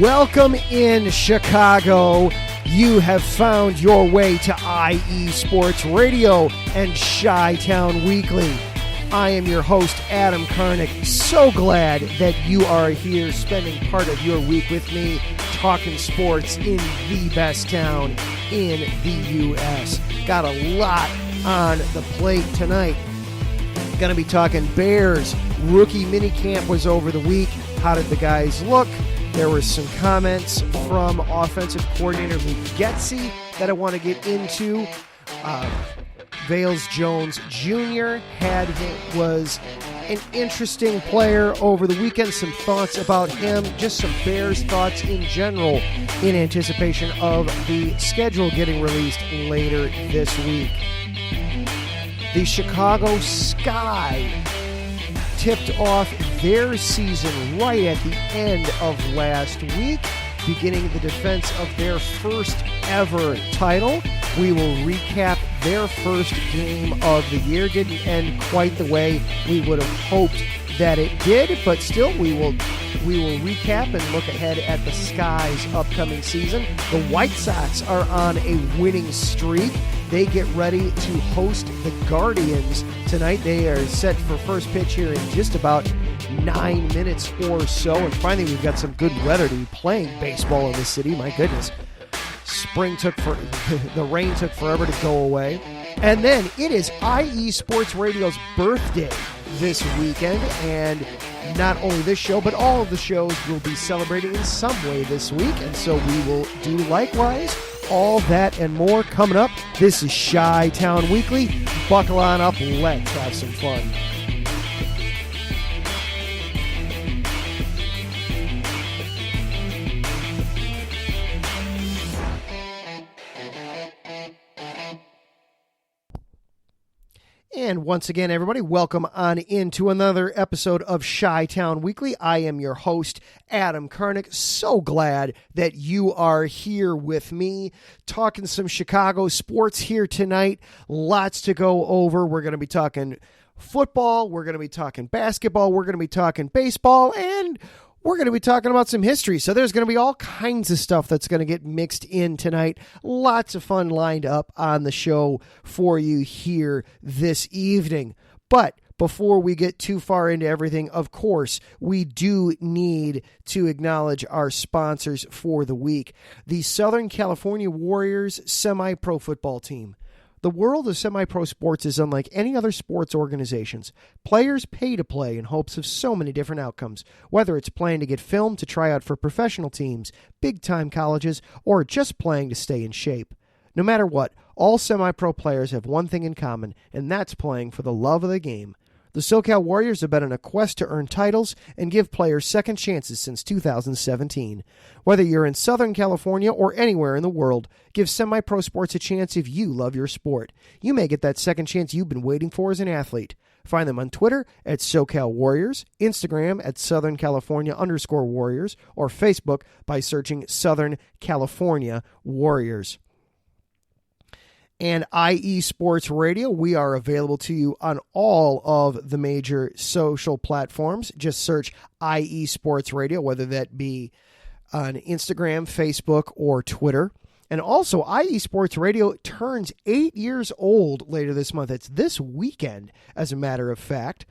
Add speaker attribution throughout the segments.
Speaker 1: Welcome in Chicago. You have found your way to IE Sports Radio and Chi-Town Weekly. I am your host, Adam Karnick. So glad that you are here spending part of your week with me, talking sports in the best town in the U.S. Got a lot on the plate tonight. Going to be talking Bears. Rookie minicamp was over the week. How did the guys look? There were some comments from offensive coordinator Luke Getsy that I want to get into. Vales Jones Jr. was an interesting player over the weekend. Some thoughts about him, just some Bears thoughts in general in anticipation of the schedule getting released later this week. The Chicago Sky tipped off their season right at the end of last week, beginning the defense of their first ever title. We will recap their first game of the year. Didn't end quite the way we would have hoped that it did, but still we will recap and look ahead at the Sky's upcoming season. The White Sox are on a winning streak. They get ready to host the Guardians tonight. They are set for first pitch here in just about 9 minutes or so. And finally, we've got some good weather to be playing baseball in the city. My goodness. The rain took forever to go away. And then it is IE Sports Radio's birthday this weekend. And not only this show, but all of the shows will be celebrating in some way this week. And so we will do likewise. All that and more coming up. This is Chi-Town Weekly. Buckle on up. Let's have some fun. And once again, everybody, welcome on into another episode of Chi-Town Weekly. I am your host, Adam Karnick. So glad that you are here with me, talking some Chicago sports here tonight. Lots to go over. We're going to be talking football. We're going to be talking basketball. We're going to be talking baseball. And we're going to be talking about some history. So there's going to be all kinds of stuff that's going to get mixed in tonight. Lots of fun lined up on the show for you here this evening. But before we get too far into everything, of course, we do need to acknowledge our sponsors for the week. The Southern California Warriors semi-pro football team. The world of semi-pro sports is unlike any other sports organizations. Players pay to play in hopes of so many different outcomes, whether it's playing to get filmed to try out for professional teams, big-time colleges, or just playing to stay in shape. No matter what, all semi-pro players have one thing in common, and that's playing for the love of the game. The SoCal Warriors have been on a quest to earn titles and give players second chances since 2017. Whether you're in Southern California or anywhere in the world, give semi-pro sports a chance if you love your sport. You may get that second chance you've been waiting for as an athlete. Find them on Twitter at SoCal Warriors, Instagram at Southern California_Warriors, or Facebook by searching Southern California Warriors. And IE Sports Radio, we are available to you on all of the major social platforms. Just search IE Sports Radio, whether that be on Instagram, Facebook, or Twitter. And also, IE Sports Radio turns 8 years old later this month. It's this weekend, as a matter of fact.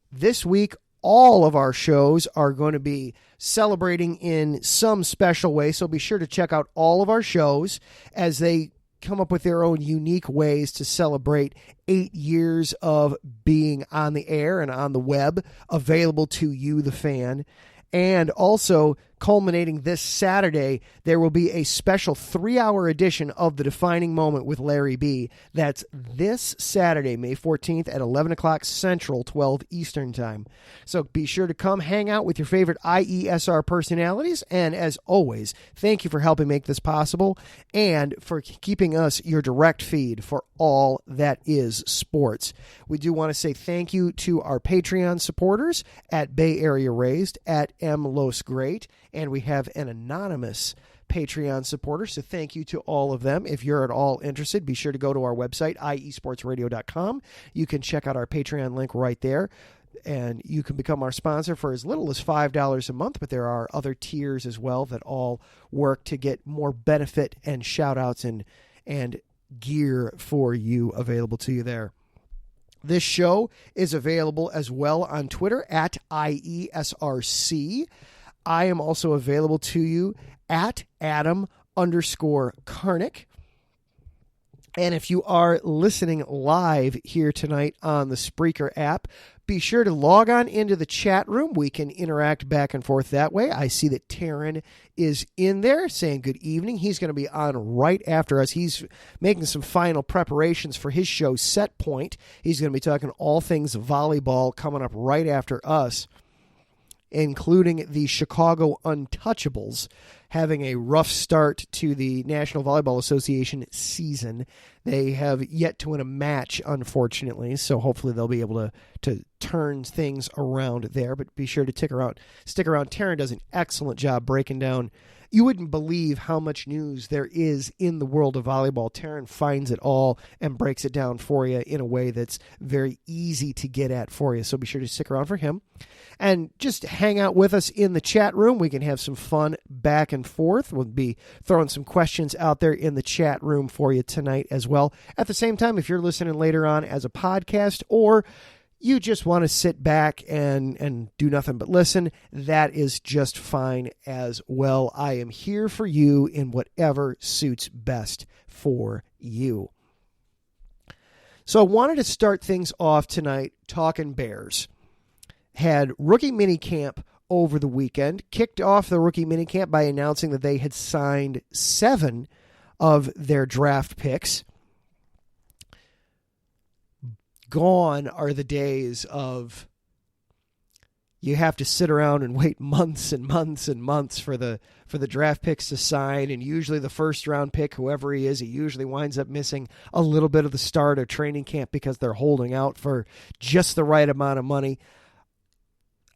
Speaker 1: This week, all of our shows are going to be celebrating in some special way, so be sure to check out all of our shows as they come up with their own unique ways to celebrate 8 years of being on the air and on the web, available to you, the fan. And also, culminating this Saturday, there will be a special 3-hour edition of The Defining Moment with Larry B. That's this Saturday, May 14th at 11 o'clock Central, 12 Eastern Time. So be sure to come hang out with your favorite IESR personalities. And as always, thank you for helping make this possible and for keeping us your direct feed for all that is sports. We do want to say thank you to our Patreon supporters at Bay Area Raised, at M. Los Great, and we have an anonymous Patreon supporter, so thank you to all of them. If you're at all interested, be sure to go to our website, iesportsradio.com. You can check out our Patreon link right there. And you can become our sponsor for as little as $5 a month, but there are other tiers as well that all work to get more benefit and shout-outs and gear for you available to you there. This show is available as well on Twitter at IESRC. I am also available to you at Adam_Karnick. And if you are listening live here tonight on the Spreaker app, be sure to log on into the chat room. We can interact back and forth that way. I see that Taryn is in there saying good evening. He's going to be on right after us. He's making some final preparations for his show, Set Point. He's going to be talking all things volleyball coming up right after us, including the Chicago Untouchables having a rough start to the National Volleyball Association season. They have yet to win a match, unfortunately, so hopefully they'll be able to turn things around there. But be sure to stick around. Taryn does an excellent job breaking down. You wouldn't believe how much news there is in the world of volleyball. Taryn finds it all and breaks it down for you in a way that's very easy to get at for you. So be sure to stick around for him. And just hang out with us in the chat room. We can have some fun back and forth. We'll be throwing some questions out there in the chat room for you tonight as well. At the same time, if you're listening later on as a podcast, or you just want to sit back and do nothing but listen, that is just fine as well. I am here for you in whatever suits best for you. So I wanted to start things off tonight talking Bears. Had rookie minicamp over the weekend, kicked off the rookie minicamp by announcing that they had signed 7 of their draft picks. Gone are the days of you have to sit around and wait months and months and months for the draft picks to sign, and usually the first round pick, whoever he is, he usually winds up missing a little bit of the start of training camp because they're holding out for just the right amount of money.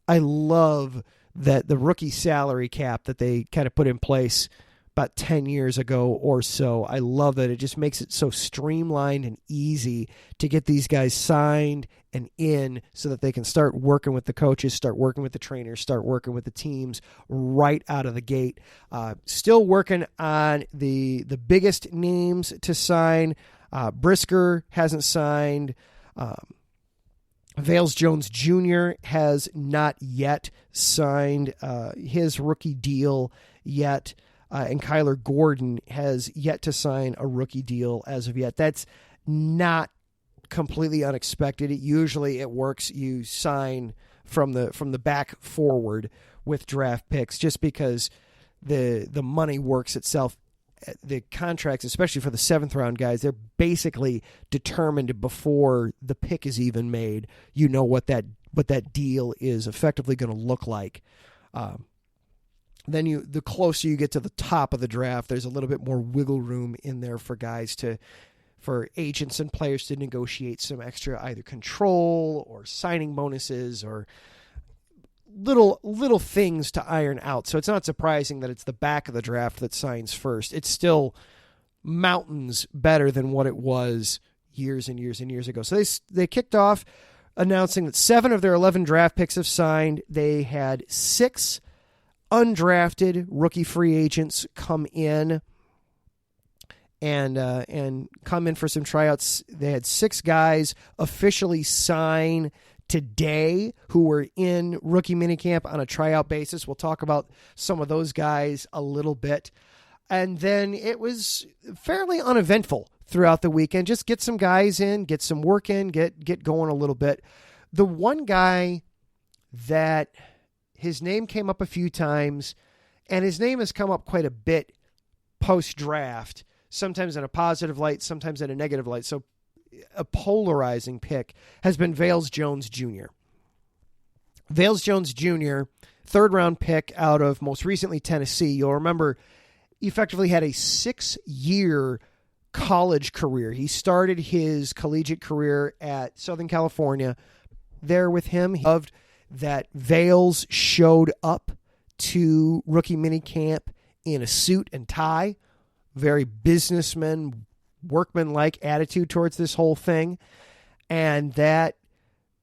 Speaker 1: I love that the rookie salary cap that they kind of put in place about 10 years ago or so. I love that. It just makes it so streamlined and easy to get these guys signed and in so that they can start working with the coaches, start working with the trainers, start working with the teams right out of the gate. Still working on the biggest names to sign. Brisker hasn't signed. Vales Jones Jr. has not yet signed his rookie deal yet. And Kyler Gordon has yet to sign a rookie deal as of yet. That's not completely unexpected. Usually it works. You sign from the back forward with draft picks just because the money works itself. The contracts, especially for the 7th round guys, they're basically determined before the pick is even made. You know what that deal is effectively going to look like. Then the closer you get to the top of the draft, there's a little bit more wiggle room in there for guys for agents and players to negotiate some extra either control or signing bonuses or little things to iron out. So it's not surprising that it's the back of the draft that signs first. It's still mountains better than what it was years and years and years ago. So they kicked off announcing that 7 of their 11 draft picks have signed. They had 6 undrafted rookie free agents come in and come in for some tryouts. They had 6 guys officially sign today who were in rookie minicamp on a tryout basis. We'll talk about some of those guys a little bit. And then it was fairly uneventful throughout the weekend. Just get some guys in, get some work in, get going a little bit. The one guy that his name came up a few times, and his name has come up quite a bit post-draft, sometimes in a positive light, sometimes in a negative light. So a polarizing pick has been Vales Jones Jr. Vales Jones Jr., 3rd round pick out of most recently Tennessee. You'll remember he effectively had a 6-year college career. He started his collegiate career at Southern California. There with him, he loved that Vales showed up to rookie minicamp in a suit and tie, very businessman, workman-like attitude towards this whole thing, and that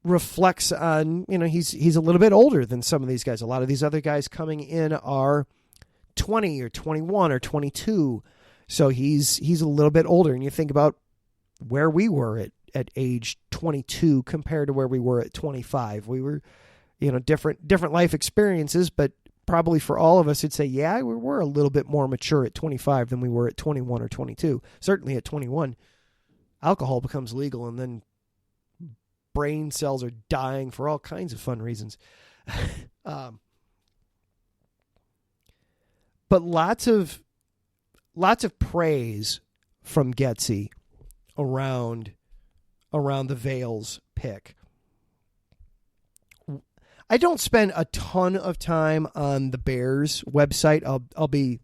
Speaker 1: reflects on, he's a little bit older than some of these guys. A lot of these other guys coming in are 20 or 21 or 22. So he's a little bit older. And you think about where we were at age 22 compared to where we were at 25. We were, different life experiences, but probably for all of us, it'd say, yeah, we're a little bit more mature at 25 than we were at 21 or 22. Certainly at 21, alcohol becomes legal, and then brain cells are dying for all kinds of fun reasons. But lots of praise from Getsy around the Vales pick. I don't spend a ton of time on the Bears website. I'll be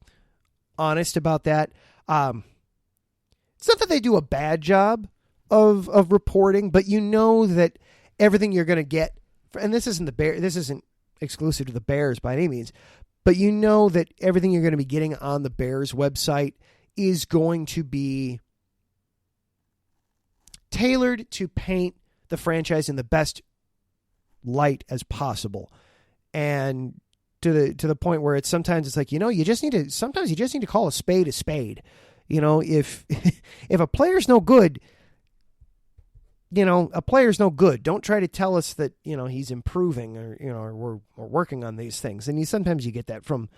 Speaker 1: honest about that. It's not that they do a bad job of reporting, but that everything you're going to get, and this isn't exclusive to the Bears by any means, but that everything you're going to be getting on the Bears website is going to be tailored to paint the franchise in the best light as possible. And to the point where sometimes it's like, you just need to call a spade a spade. If a player's no good, a player's no good. Don't try to tell us that, he's improving or we're working on these things. And sometimes you get that from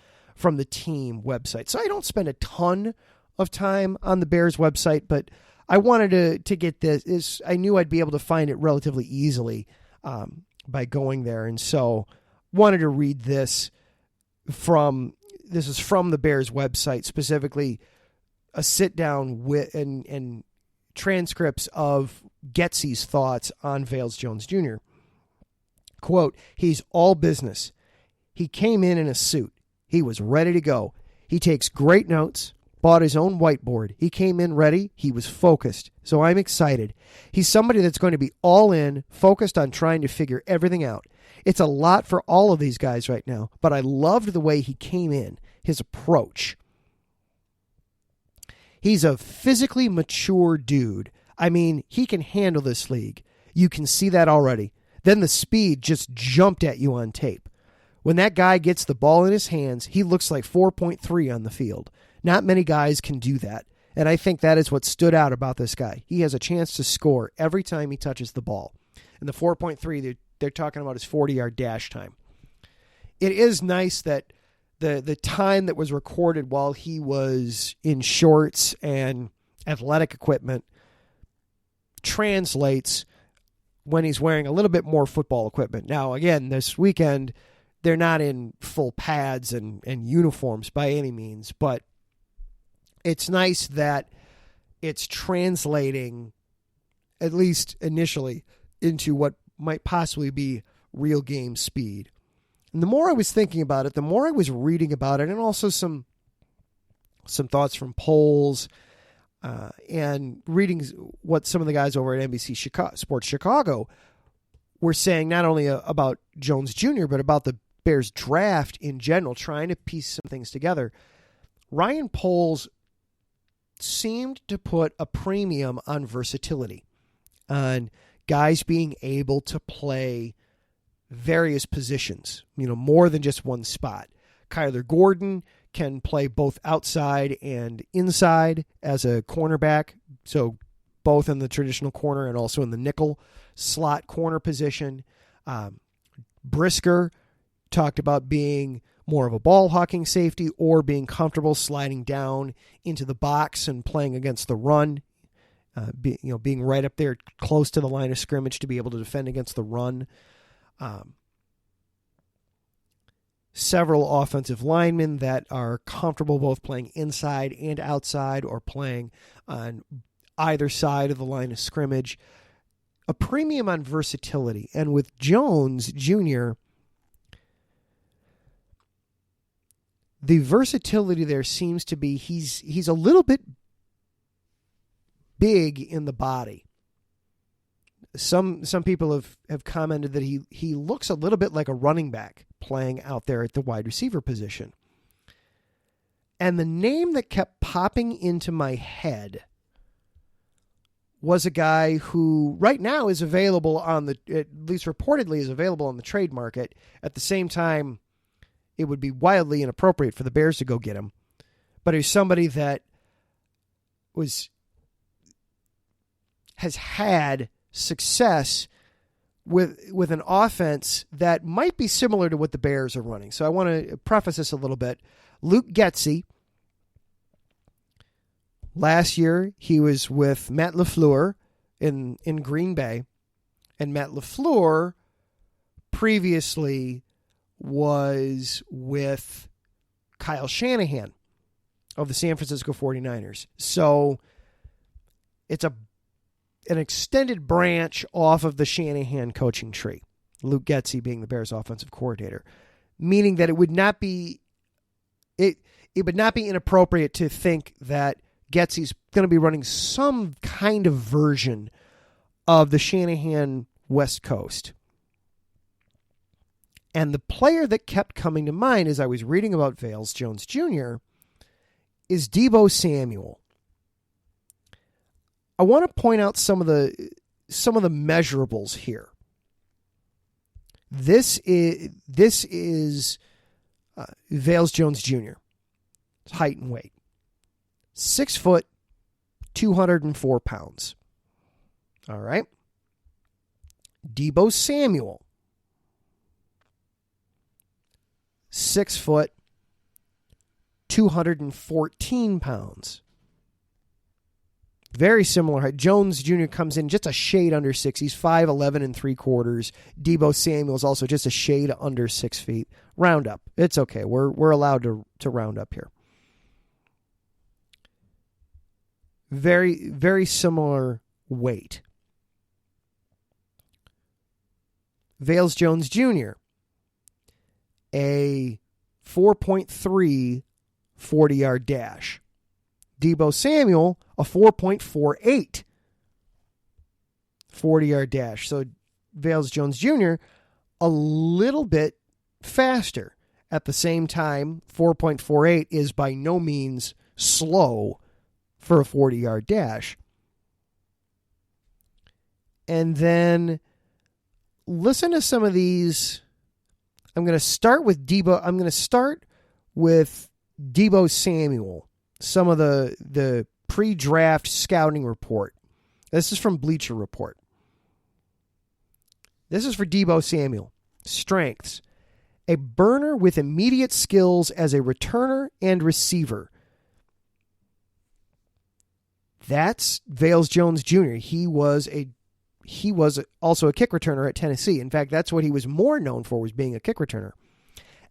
Speaker 1: the team website. So I don't spend a ton of time on the Bears website, but I wanted to get this. I knew I'd be able to find it relatively easily by going there. And so wanted to read this is from the Bears website, specifically a sit down with and transcripts of Getsy's thoughts on Vales Jones Jr. Quote, he's all business. He came in a suit. He was ready to go. He takes great notes, bought his own whiteboard. He came in ready. He was focused. So I'm excited. He's somebody that's going to be all in, focused on trying to figure everything out. It's a lot for all of these guys right now, but I loved the way he came in, his approach. He's a physically mature dude. I mean, he can handle this league. You can see that already. Then the speed just jumped at you on tape. When that guy gets the ball in his hands, he looks like 4.3 on the field. Not many guys can do that. And I think that is what stood out about this guy. He has a chance to score every time he touches the ball. And the 4.3, they're talking about his 40-yard dash time. It is nice that the time that was recorded while he was in shorts and athletic equipment translates when he's wearing a little bit more football equipment. Now, again, this weekend, they're not in full pads and uniforms by any means, but it's nice that it's translating, at least initially, into what might possibly be real game speed. And the more I was thinking about it, the more I was reading about it, and also some thoughts from polls and reading what some of the guys over at NBC Sports Chicago were saying, not only about Jones Jr., but about the Bears draft in general, trying to piece some things together. Ryan Poles seemed to put a premium on versatility, on guys being able to play various positions, more than just one spot. Kyler Gordon can play both outside and inside as a cornerback, so both in the traditional corner and also in the nickel slot corner position. Brisker talked about being more of a ball hawking safety or being comfortable sliding down into the box and playing against the run, being right up there close to the line of scrimmage to be able to defend against the run. Several offensive linemen that are comfortable both playing inside and outside or playing on either side of the line of scrimmage. A premium on versatility. And with Jones Jr., the versatility there seems to be he's a little bit big in the body. Some people have commented that he looks a little bit like a running back playing out there at the wide receiver position. And the name that kept popping into my head was a guy who right now is available on the, at least reportedly is available on the trade market. At the same time, it would be wildly inappropriate for the Bears to go get him. But he's somebody that has had success with an offense that might be similar to what the Bears are running. So I want to preface this a little bit. Luke Getsy, last year he was with Matt LaFleur in Green Bay, and Matt LaFleur previously was with Kyle Shanahan of the San Francisco 49ers. So it's an extended branch off of the Shanahan coaching tree, Luke Getsy being the Bears offensive coordinator, meaning that it would not be inappropriate to think that Getsy's going to be running some kind of version of the Shanahan West Coast. And the player that kept coming to mind as I was reading about Vales Jones Jr. is Deebo Samuel. I want to point out some of the measurables here. This is Vales Jones Jr. height and weight. 6 foot, 204 pounds. All right. Deebo Samuel, 6 foot, 214 pounds. Very similar height. Jones Jr. comes in just a shade under 6. He's 5'11 and 3/4. Deebo Samuel's also just a shade under 6 feet. Round up. It's okay. We're allowed to round up here. Very, very similar weight. Vales Jones Jr., a 4.3 40-yard dash. Deebo Samuel, a 4.48 40-yard dash. So Vales Jones Jr., a little bit faster. At the same time, 4.48 is by no means slow for a 40-yard dash. And then listen to some of these. I'm going to start with Deebo. I'm going to start with Deebo Samuel. Some of the pre-draft scouting report. This is from Bleacher Report. This is for Deebo Samuel. Strengths: a burner with immediate skills as a returner and receiver. That's Vales Jones Jr. He was also a kick returner at Tennessee. In fact, that's what he was more known for, was being a kick returner.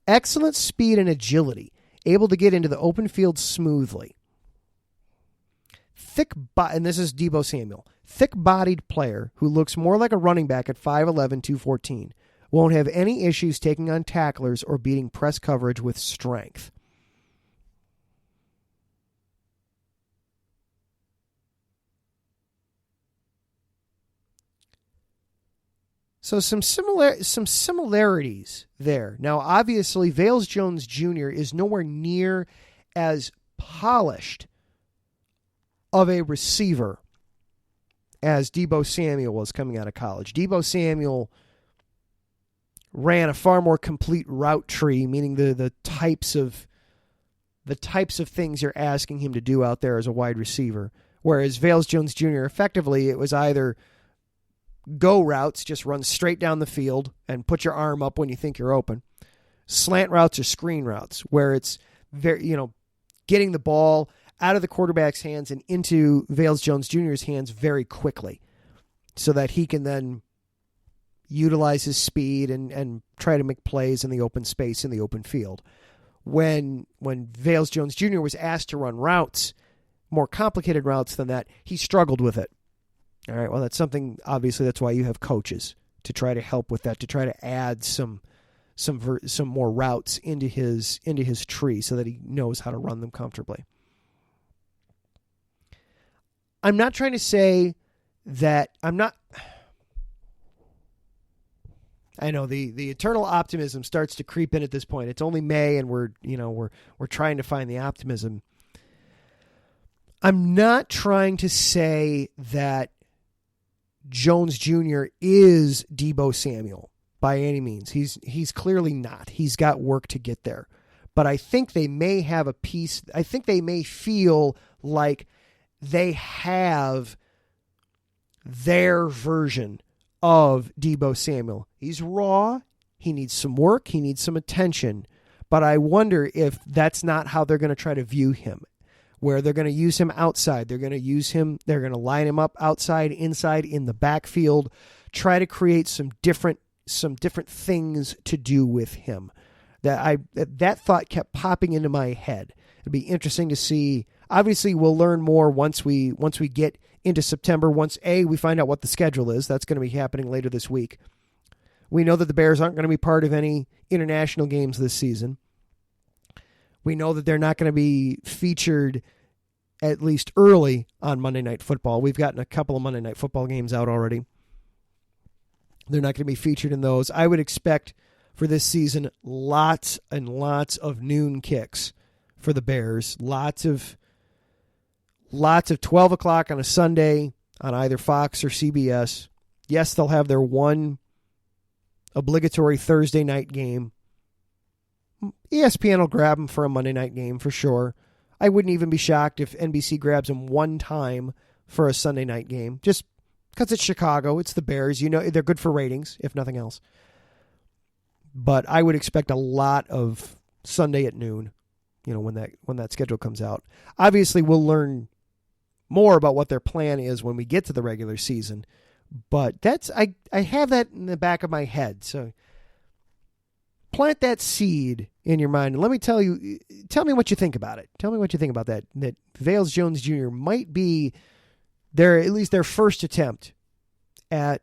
Speaker 1: Excellent speed and agility, able to get into the open field smoothly. And this is Deebo Samuel. Thick-bodied player who looks more like a running back at 5'11", 214. Won't have any issues taking on tacklers or beating press coverage with strength. So some similarities there. Now, obviously, Vales Jones Jr. is nowhere near as polished of a receiver as Deebo Samuel was coming out of college. Deebo Samuel ran a far more complete route tree, meaning the types of things you're asking him to do out there as a wide receiver. Whereas Vales Jones Jr., effectively, it was either go routes, just run straight down the field and put your arm up when you think you're open. Slant routes or screen routes, where it's very, getting the ball out of the quarterback's hands and into Vales Jones Jr.'s hands very quickly so that he can then utilize his speed and try to make plays in the open space, in the open field. When Vales Jones Jr. was asked to run routes, more complicated routes than that, he struggled with it. All right, well, that's something, obviously, that's why you have coaches to try to help with that, to try to add some more routes into his tree so that he knows how to run them comfortably. I'm not trying to say that I know the eternal optimism starts to creep in at this point. It's only May, and we're trying to find the optimism. I'm not trying to say that Jones Jr. is Deebo Samuel by any means. He's clearly not. He's got work to get there. But I think they may have a piece. I think they may feel like they have their version of Deebo Samuel. He's raw. He needs some work. He needs some attention. But I wonder if that's not how they're going to try to view him, where they're going to use him outside. They're going to line him up outside, inside, in the backfield, try to create some different things to do with him. That thought kept popping into my head. It'd be interesting to see. Obviously, we'll learn more once we get into September. Once we find out what the schedule is. That's going to be happening later this week. We know that the Bears aren't going to be part of any international games this season. We know that they're not going to be featured, at least early, on Monday Night Football. We've gotten a couple of Monday Night Football games out already. They're not going to be featured in those. I would expect for this season lots and lots of noon kicks for the Bears. Lots of 12 o'clock on a Sunday on either Fox or CBS. Yes, they'll have their one obligatory Thursday night game. ESPN will grab them for a Monday night game for sure. I wouldn't even be shocked if NBC grabs them one time for a Sunday night game, just because it's Chicago, it's the Bears. You know, they're good for ratings, if nothing else. But I would expect a lot of Sunday at noon, when that schedule comes out. Obviously, we'll learn more about what their plan is when we get to the regular season. But I have that in the back of my head. So plant that seed in your mind. And let me tell me what you think about it. Tell me what you think about that Vales Jones Jr. might be at least their first attempt at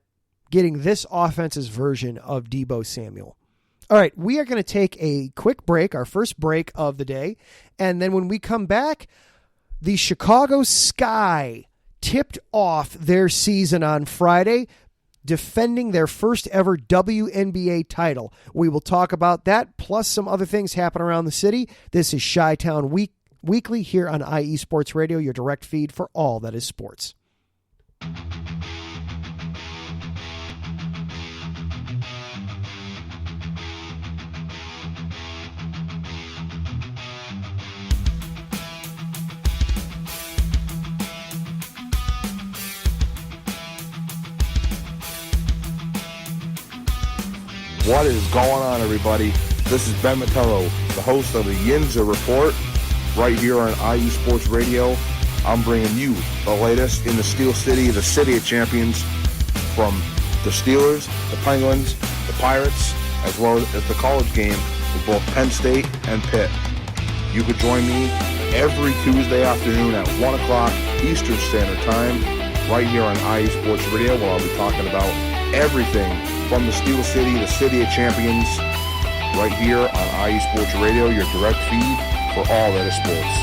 Speaker 1: getting this offense's version of Deebo Samuel. All right, we are going to take a quick break, our first break of the day. And then when we come back, the Chicago Sky tipped off their season on Friday, defending their first ever WNBA title. We will talk about that, plus some other things happen around the city. This is Chi-Town Weekly here on IE Sports Radio, your direct feed for all that is sports.
Speaker 2: What is going on, everybody? This is Ben Mattello, the host of the Yinzer Report, right here on IE Sports Radio. I'm bringing you the latest in the Steel City, the City of Champions, from the Steelers, the Penguins, the Pirates, as well as the college game with both Penn State and Pitt. You could join me every Tuesday afternoon at 1 o'clock Eastern Standard Time, right here on IE Sports Radio, where I'll be talking about everything from the Steel City, the City of Champions, right here on IE Sports Radio, your direct feed for all that is sports.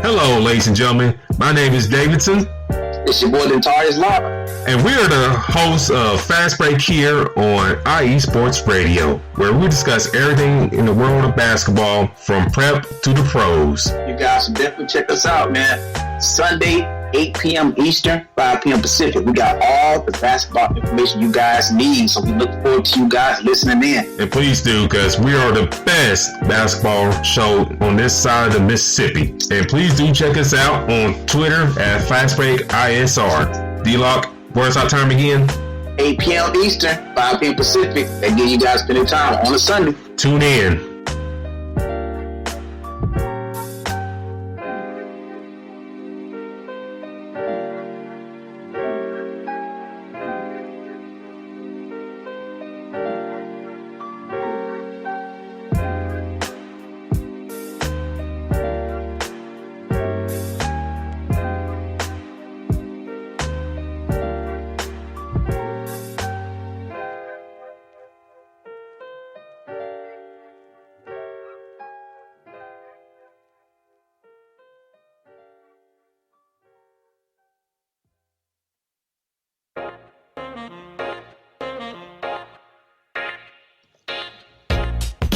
Speaker 3: Hello, ladies and gentlemen. My name is Davidson.
Speaker 4: It's your boy, Dentarius Locke.
Speaker 3: And we are the hosts of Fast Break here on IE Sports Radio, where we discuss everything in the world of basketball from prep to the pros.
Speaker 4: You guys should definitely check us out, man. Sunday, 8 p.m. Eastern, 5 p.m. Pacific. We got all the basketball information you guys need, so we look forward to you guys listening in.
Speaker 3: And please do, because we are the best basketball show on this side of the Mississippi. And please do check us out on Twitter at FastBreakISR. D-Lock, where's our time again?
Speaker 4: 8 p.m. Eastern, 5 p.m. Pacific. That gives you guys plenty of time on a Sunday.
Speaker 3: Tune in.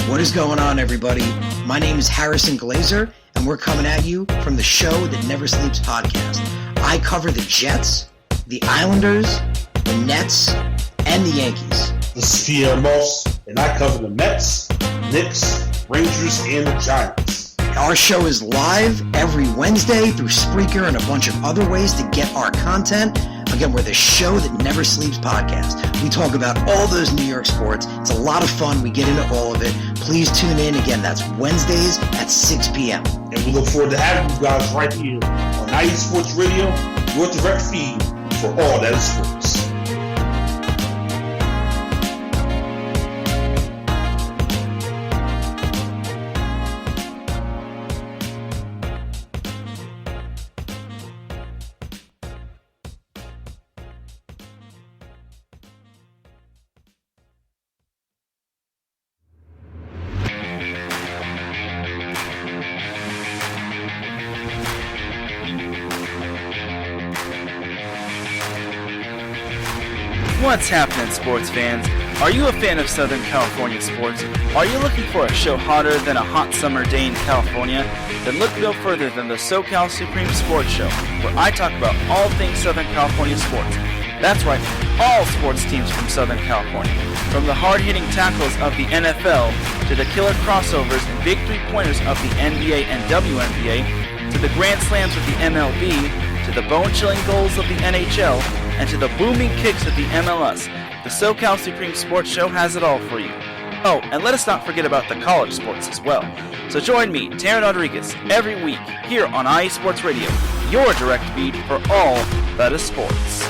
Speaker 5: What is going on, everybody? My name is Harrison Glazer, and we're coming at you from the Show That Never Sleeps podcast. I cover the Jets, the Islanders, the Nets, and the Yankees.
Speaker 6: This is Pierre Moss, and I cover the Mets, Knicks, Rangers, and the Giants.
Speaker 5: Our show is live every Wednesday through Spreaker and a bunch of other ways to get our content. Again, we're the Show That Never Sleeps podcast. We talk about all those New York sports. It's a lot of fun. We get into all of it. Please tune in. Again, that's Wednesdays at 6 p.m.
Speaker 6: And we look forward to having you guys right here on IE Sports Radio, your direct feed for all that is sports.
Speaker 7: What's happening, sports fans? Are you a fan of Southern California sports? Are you looking for a show hotter than a hot summer day in California? Then look no further than the SoCal Supreme Sports Show, where I talk about all things Southern California sports. That's right, all sports teams from Southern California. From the hard-hitting tackles of the NFL, to the killer crossovers and big three-pointers of the NBA and WNBA, to the grand slams of the MLB, to the bone-chilling goals of the NHL, and to the booming kicks of the MLS, the SoCal Supreme Sports Show has it all for you. Oh, and let us not forget about the college sports as well. So join me, Taryn Rodriguez, every week here on IE Sports Radio, your direct feed for all that is sports.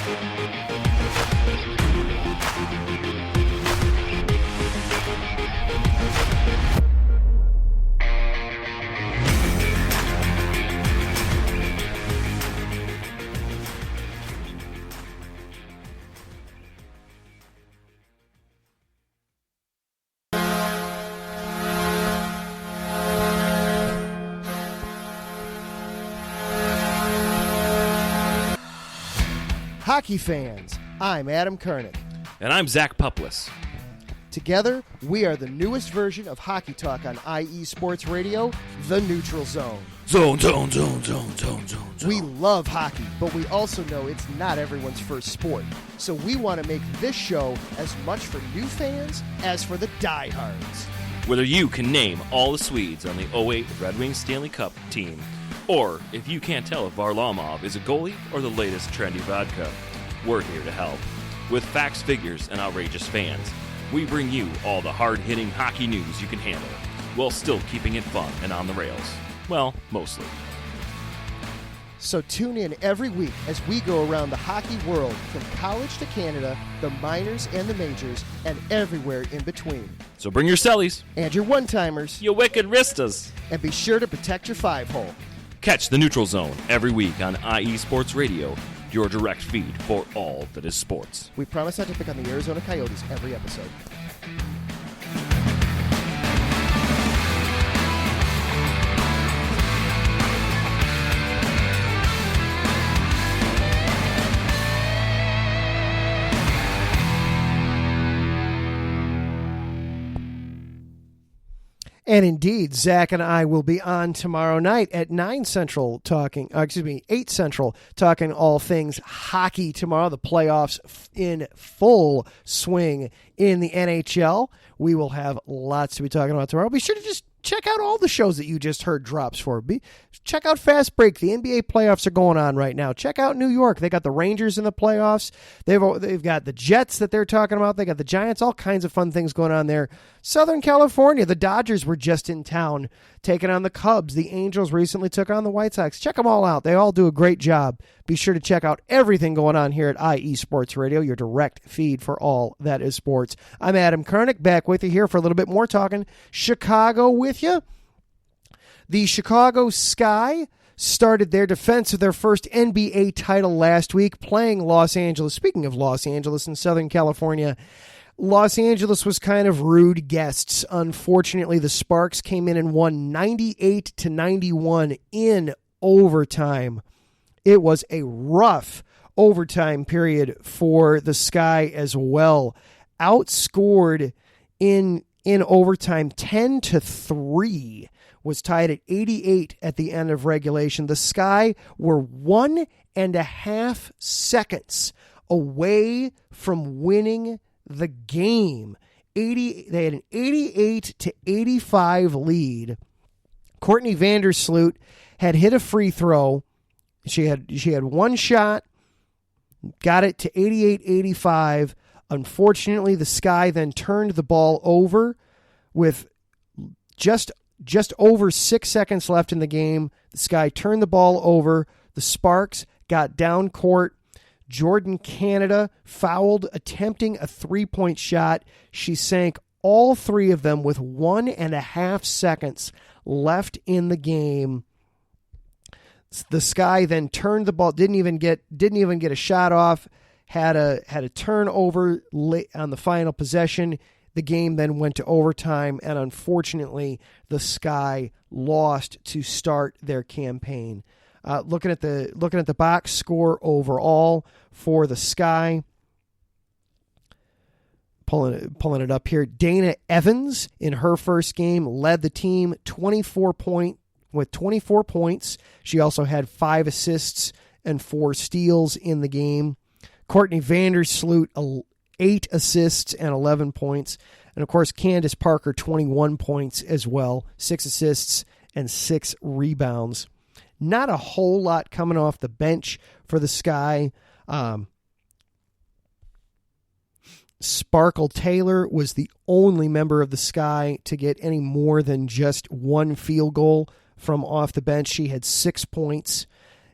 Speaker 1: Hockey fans, I'm Adam Kernick.
Speaker 8: And I'm Zach Puplis.
Speaker 1: Together, we are the newest version of Hockey Talk on IE Sports Radio, The Neutral Zone.
Speaker 8: Zone.
Speaker 1: We love hockey, but we also know it's not everyone's first sport. So we want to make this show as much for new fans as for the diehards.
Speaker 8: Whether you can name all the Swedes on the 08 Red Wings Stanley Cup team, or if you can't tell if Varlamov is a goalie or the latest trendy vodka, we're here to help. With facts, figures, and outrageous fans, we bring you all the hard-hitting hockey news you can handle, while still keeping it fun and on the rails. Well, mostly.
Speaker 1: So tune in every week as we go around the hockey world, from college to Canada, the minors and the majors, and everywhere in between.
Speaker 8: So bring your cellies.
Speaker 1: And your one-timers.
Speaker 8: Your wicked wristas.
Speaker 1: And be sure to protect your five-hole.
Speaker 8: Catch the Neutral Zone every week on IE Sports Radio, your direct feed for all that is sports.
Speaker 1: We promise not to pick on the Arizona Coyotes every episode. And indeed, Zach and I will be on tomorrow night at 8 Central, talking all things hockey tomorrow. The playoffs in full swing in the NHL. We will have lots to be talking about tomorrow. Be sure to just check out all the shows that you just heard drops for. Check out Fast Break. The NBA playoffs are going on right now. Check out New York. They got the Rangers in the playoffs. They've got the Jets that they're talking about. They got the Giants. All kinds of fun things going on there. Southern California, the Dodgers were just in town taking on the Cubs. The Angels recently took on the White Sox. Check them all out. They all do a great job. Be sure to check out everything going on here at IE Sports Radio, your direct feed for all that is sports. I'm Adam Kernick, back with you here for a little bit more talking Chicago with you. The Chicago Sky started their defense of their first NBA title last week, playing Los Angeles. Speaking of Los Angeles and Southern California, Los Angeles was kind of rude guests. Unfortunately, the Sparks came in and won 98-91 in overtime. It was a rough overtime period for the Sky as well. Outscored in in overtime, 10-3, was tied at 88 at the end of regulation. The Sky were 1.5 seconds away from winning the game. They had an 88-85 lead. Courtney Vandersloot had hit a free throw. She had one shot, got it to 88-85. Unfortunately, the Sky then turned the ball over with just over 6 seconds left in the game. The Sky turned the ball over. The Sparks got down court. Jordan Canada fouled attempting a three-point shot. She sank all three of them with 1.5 seconds left in the game. The Sky then turned the ball, didn't even get a shot off, had a turnover on the final possession. The game then went to overtime, and unfortunately, the Sky lost to start their campaign. Looking at the box score overall for the Sky, pulling it up here. Dana Evans in her first game led the team 24 points. She also had 5 assists and 4 steals in the game. Courtney Vandersloot 8 assists and 11 points. And of course, Candace Parker 21 points as well, 6 assists and 6 rebounds. Not a whole lot coming off the bench for the Sky. Sparkle Taylor was the only member of the Sky to get any more than just 1 field goal from off the bench. She had 6 points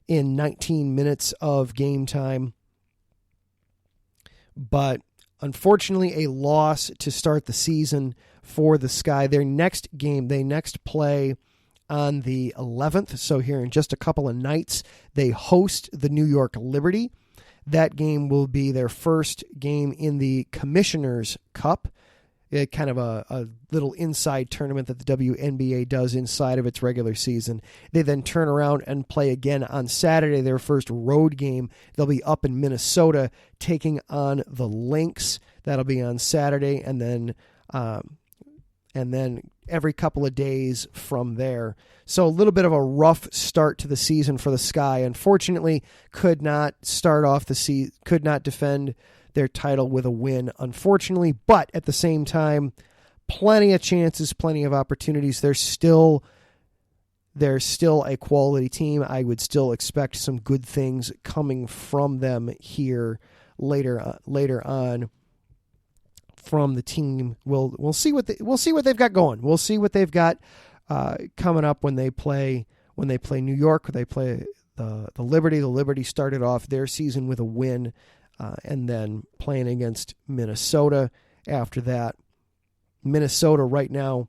Speaker 1: in 19 minutes of game time. But unfortunately, a loss to start the season for the Sky. Their next game, they next play on the 11th. So here in just a couple of nights, they host the New York Liberty. That game will be their first game in the Commissioner's Cup, kind of a little inside tournament that the WNBA does inside of its regular season. They then turn around and play again on Saturday, their first road game. They'll be up in Minnesota taking on the Lynx. That'll be on Saturday, and then every couple of days from there. So a little bit of a rough start to the season for the Sky. Unfortunately, could not defend their title with a win, unfortunately. But at the same time, plenty of chances, plenty of opportunities. They're still a quality team. I would still expect some good things coming from them here later on. From the team, we'll see what they've got going. We'll see what they've got coming up when they play New York. When they play the Liberty. The Liberty started off their season with a win, and then playing against Minnesota after that. Minnesota right now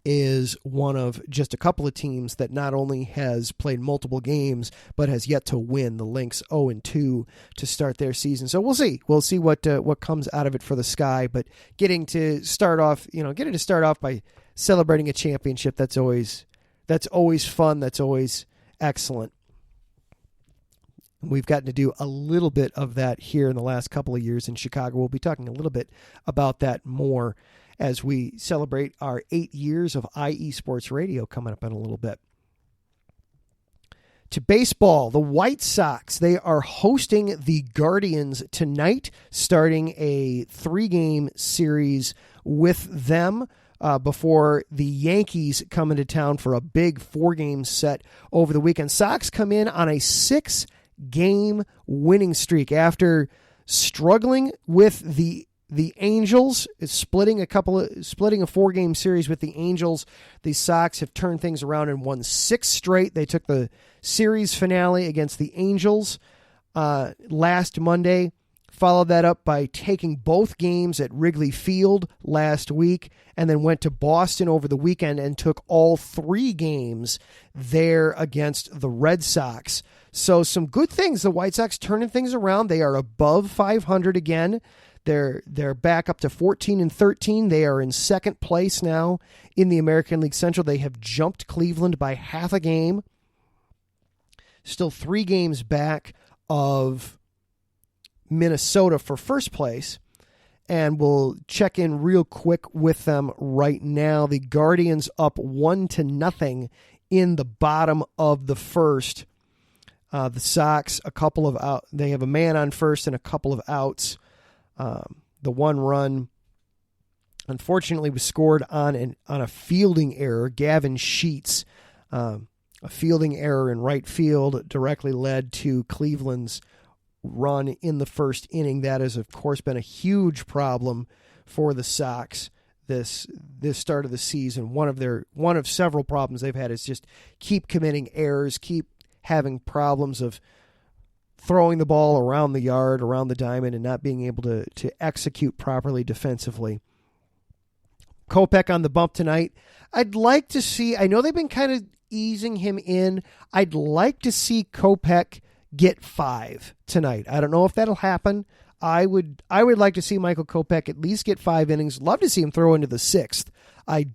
Speaker 1: is one of just a couple of teams that not only has played multiple games, but has yet to win. The Lynx 0-2 to start their season. So we'll see. We'll see what comes out of it for the Sky. But getting to start off by celebrating a championship, that's always fun. That's always excellent. We've gotten to do a little bit of that here in the last couple of years in Chicago. We'll be talking a little bit about that more as we celebrate our 8 years of IE Sports Radio coming up in a little bit. To baseball, the White Sox, they are hosting the Guardians tonight, starting a 3-game series with them before the Yankees come into town for a big 4-game set over the weekend. Sox come in on a 6-game winning streak after struggling with the Angels, splitting a 4-game series with the Angels. The Sox have turned things around and won 6 straight. They took the series finale against the Angels last Monday, followed that up by taking both games at Wrigley Field last week, and then went to Boston over the weekend and took all 3 games there against the Red Sox. So some good things. The White Sox turning things around. They are above 500 again. They're back up to 14-13. They are in second place now in the American League Central. They have jumped Cleveland by half a game. Still 3 games back of Minnesota for first place. and we'll check in real quick with them right now. The Guardians up 1-0 in the bottom of the first. The Sox, a couple of out. They have a man on first and a couple of outs. The one run, unfortunately, was scored on a fielding error. Gavin Sheets, a fielding error in right field, directly led to Cleveland's run in the first inning. That has, of course, been a huge problem for the Sox this start of the season. One of several problems they've had is just keep committing errors, keep having problems of throwing the ball around the yard, around the diamond, and not being able to execute properly defensively. Kopech on the bump tonight. I'd like to see, I know they've been kind of easing him in. I'd like to see Kopech get 5 tonight. I don't know if that'll happen. I would like to see Michael Kopech at least get 5 innings. Love to see him throw into the 6th. I'd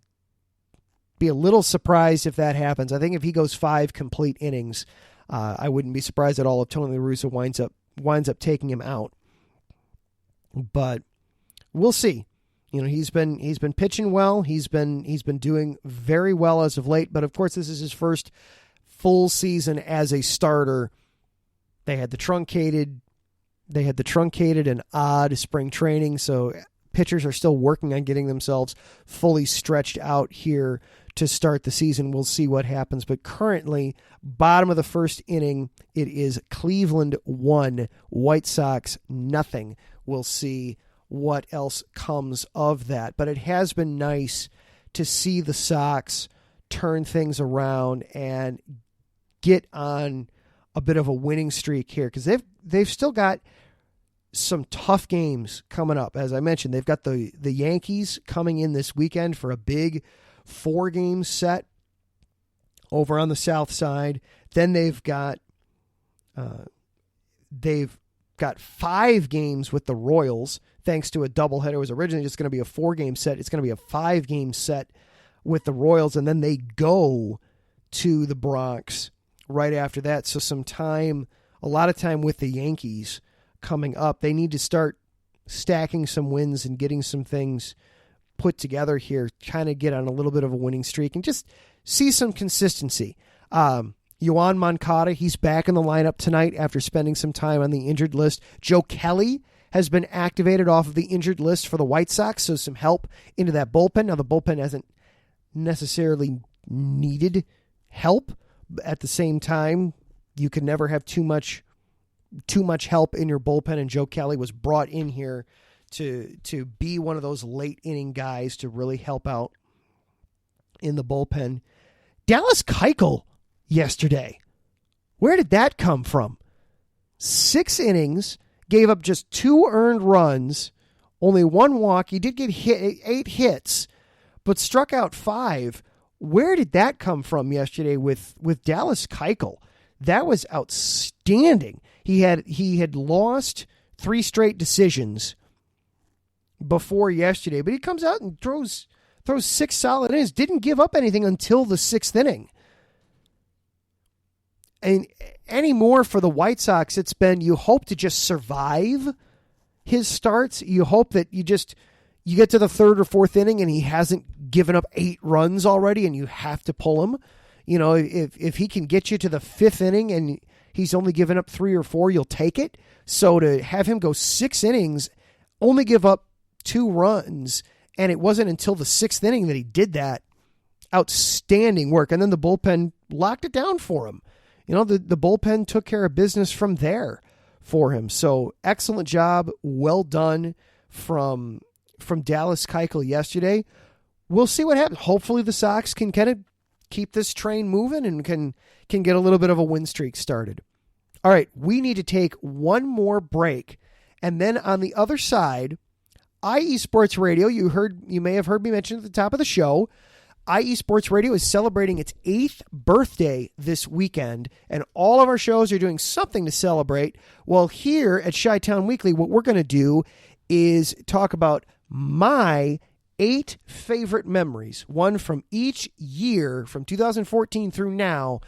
Speaker 1: be a little surprised if that happens. I think if he goes 5 complete innings, I wouldn't be surprised at all if Tony La Russa winds up taking him out. But we'll see. You know, he's been pitching well. He's been doing very well as of late. But of course, this is his first full season as a starter. They had the truncated and odd spring training, so pitchers are still working on getting themselves fully stretched out here to start the season. We'll see what happens. But currently, bottom of the first inning, it is Cleveland 1, White Sox nothing. We'll see what else comes of that. But it has been nice to see the Sox turn things around and get on a bit of a winning streak here, because they've still got some tough games coming up. As I mentioned, they've got the Yankees coming in this weekend for a big 4-game set over on the south side. Then they've got 5 games with the Royals, thanks to a doubleheader. It was originally just going to be a 4-game set. It's going to be a 5-game set with the Royals, and then they go to the Bronx right after that. So a lot of time with the Yankees coming up. They need to start stacking some wins and getting some things put together here, kind of get on a little bit of a winning streak and just see some consistency. Yoan Moncada, he's back in the lineup tonight after spending some time on the injured list. Joe Kelly has been activated off of the injured list for the White Sox, so some help into that bullpen. Now, the bullpen hasn't necessarily needed help. At the same time, you can never have too much help in your bullpen, and Joe Kelly was brought in here to be one of those late inning guys to really help out in the bullpen. Dallas Keuchel yesterday, where did that come from? 6 innings, gave up just 2 earned runs, only 1 walk. He did get 8 hits, but struck out 5. Where did that come from yesterday with Dallas Keuchel? That was outstanding. He had lost 3 straight decisions before yesterday, but he comes out and throws 6 solid innings. Didn't give up anything until the 6th inning. And anymore for the White Sox, it's been you hope to just survive his starts. You hope that you get to the 3rd or 4th inning and he hasn't given up 8 runs already and you have to pull him. You know, if he can get you to the 5th inning and he's only given up 3 or 4, you'll take it. So to have him go 6 innings, only give up 2 runs, and it wasn't until the 6th inning that he did that, outstanding work. And then the bullpen locked it down for him. You know, the bullpen took care of business from there for him. So excellent job. Well done from Dallas Keuchel yesterday. We'll see what happens. Hopefully the Sox can kind of keep this train moving and can get a little bit of a win streak started. All right, we need to take one more break. And then on the other side, IE Sports Radio, you may have heard me mention at the top of the show, IE Sports Radio is celebrating its 8th birthday this weekend, and all of our shows are doing something to celebrate. Well, here at Chi-Town Weekly, what we're going to do is talk about my 8 favorite memories, one from each year from 2014 through now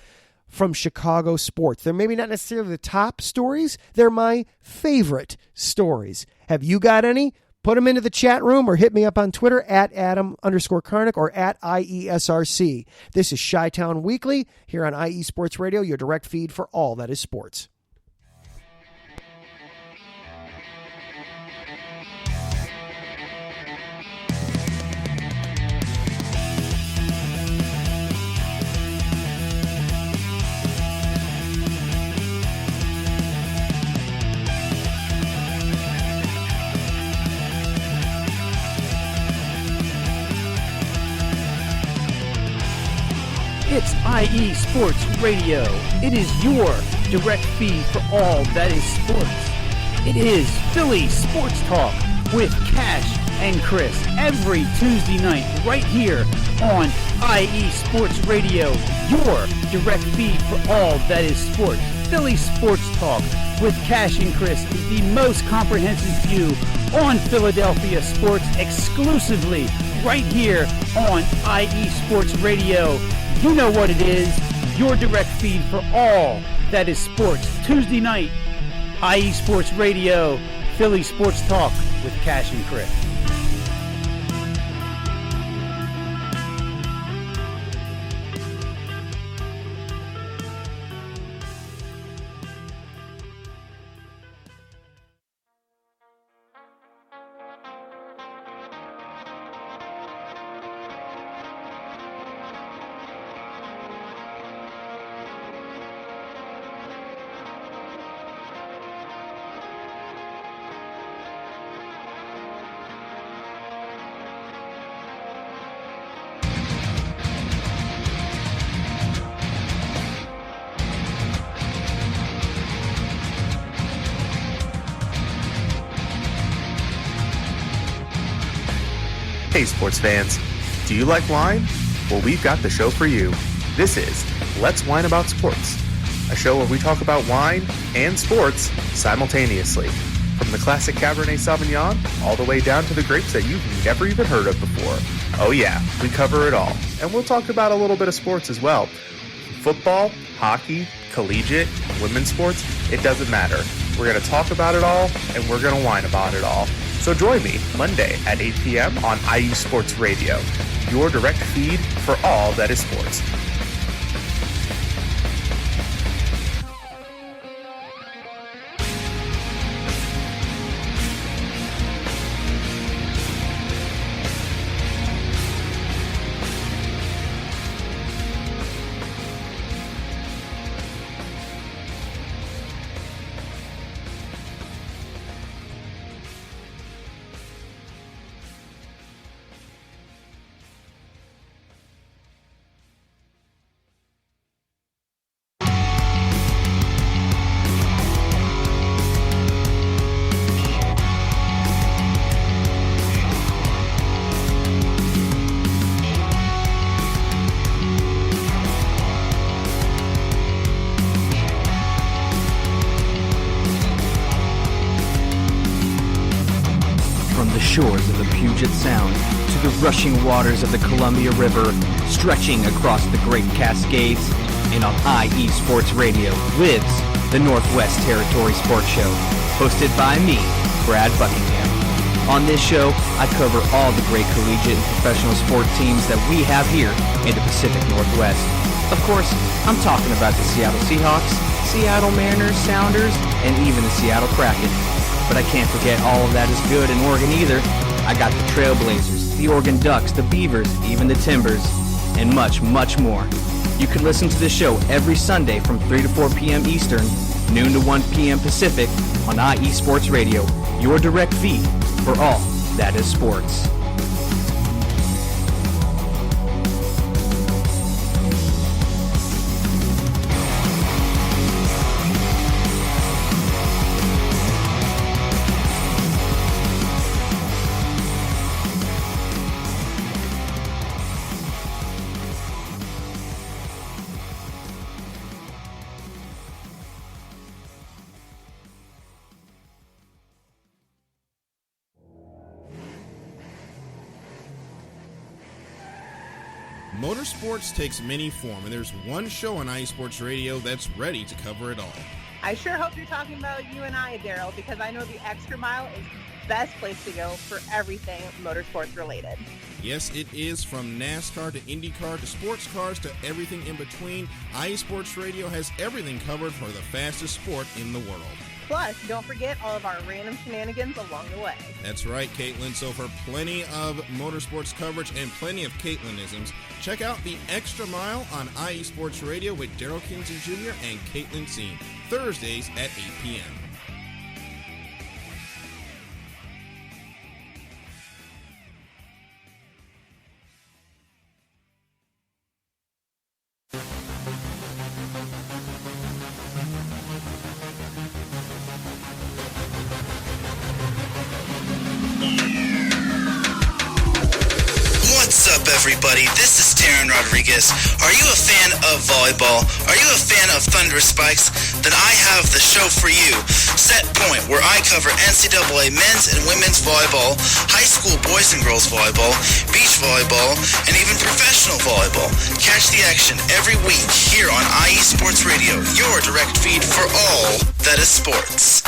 Speaker 1: from Chicago sports. They're maybe not necessarily the top stories. They're my favorite stories. Have you got any? Put them into the chat room or hit me up on Twitter at Adam_Karnick or at IESRC. This is Chi-Town Weekly here on IE Sports Radio, your direct feed for all that is sports.
Speaker 9: It's IE Sports Radio. It is your direct feed for all that is sports. It is Philly Sports Talk with Cash and Chris every Tuesday night right here on IE Sports Radio, your direct feed for all that is sports. Philly Sports Talk with Cash and Chris is the most comprehensive view on Philadelphia sports exclusively right here on IE Sports Radio. You know what it is, your direct feed for all that is sports. Tuesday night, IE Sports Radio, Philly Sports Talk with Cash and Chris.
Speaker 10: Hey sports fans, do you like wine? Well, we've got the show for you. This is Let's Wine About Sports, a show where we talk about wine and sports simultaneously. From the classic Cabernet Sauvignon all the way down to the grapes that you've never even heard of before. Oh yeah, we cover it all. And we'll talk about a little bit of sports as well. Football, hockey, collegiate, women's sports, it doesn't matter. We're going to talk about it all, and we're going to whine about it all. So join me Monday at 8 p.m. on IU Sports Radio, your direct feed for all that is sports.
Speaker 11: Shores of the Puget Sound to the rushing waters of the Columbia River, stretching across the Great Cascades, and on IE Sports Radio lives the Northwest Territory Sports Show, hosted by me, Brad Buckingham. On this show, I cover all the great collegiate and professional sport teams that we have here in the Pacific Northwest. Of course, I'm talking about the Seattle Seahawks, Seattle Mariners, Sounders, and even the Seattle Kraken. But I can't forget all of that is good in Oregon either. I got the Trailblazers, the Oregon Ducks, the Beavers, even the Timbers, and much, much more. You can listen to the show every Sunday from 3 to 4 p.m. Eastern, noon to 1 p.m. Pacific on IE Sports Radio, your direct feed for all that is sports.
Speaker 12: Motorsports takes many forms, and there's one show on IE Sports Radio that's ready to cover it all. I sure hope you're talking about you and I, Daryl, because I know the Extra Mile is the best place to go for everything motorsports related.
Speaker 13: Yes, it is. From NASCAR to IndyCar to sports cars to everything in between, IE Sports Radio has everything covered for the fastest sport in the world.
Speaker 12: Plus, don't forget all of our random shenanigans along the way.
Speaker 13: That's right, Caitlin. So for plenty of motorsports coverage and plenty of Caitlinisms, check out the Extra Mile on IE Sports Radio with Daryl Kinsey Jr. and Caitlin Seen, Thursdays at 8 p.m.
Speaker 14: What's up, everybody? This is Taryn Rodriguez. Are you a fan of volleyball? Are you a fan of Thunder Spikes? Then I have the show for you, Set Point, where I cover NCAA men's and women's volleyball, high school boys and girls volleyball, beach volleyball, and even professional volleyball. Catch the action every week here on IE Sports Radio, your direct feed for all that is sports.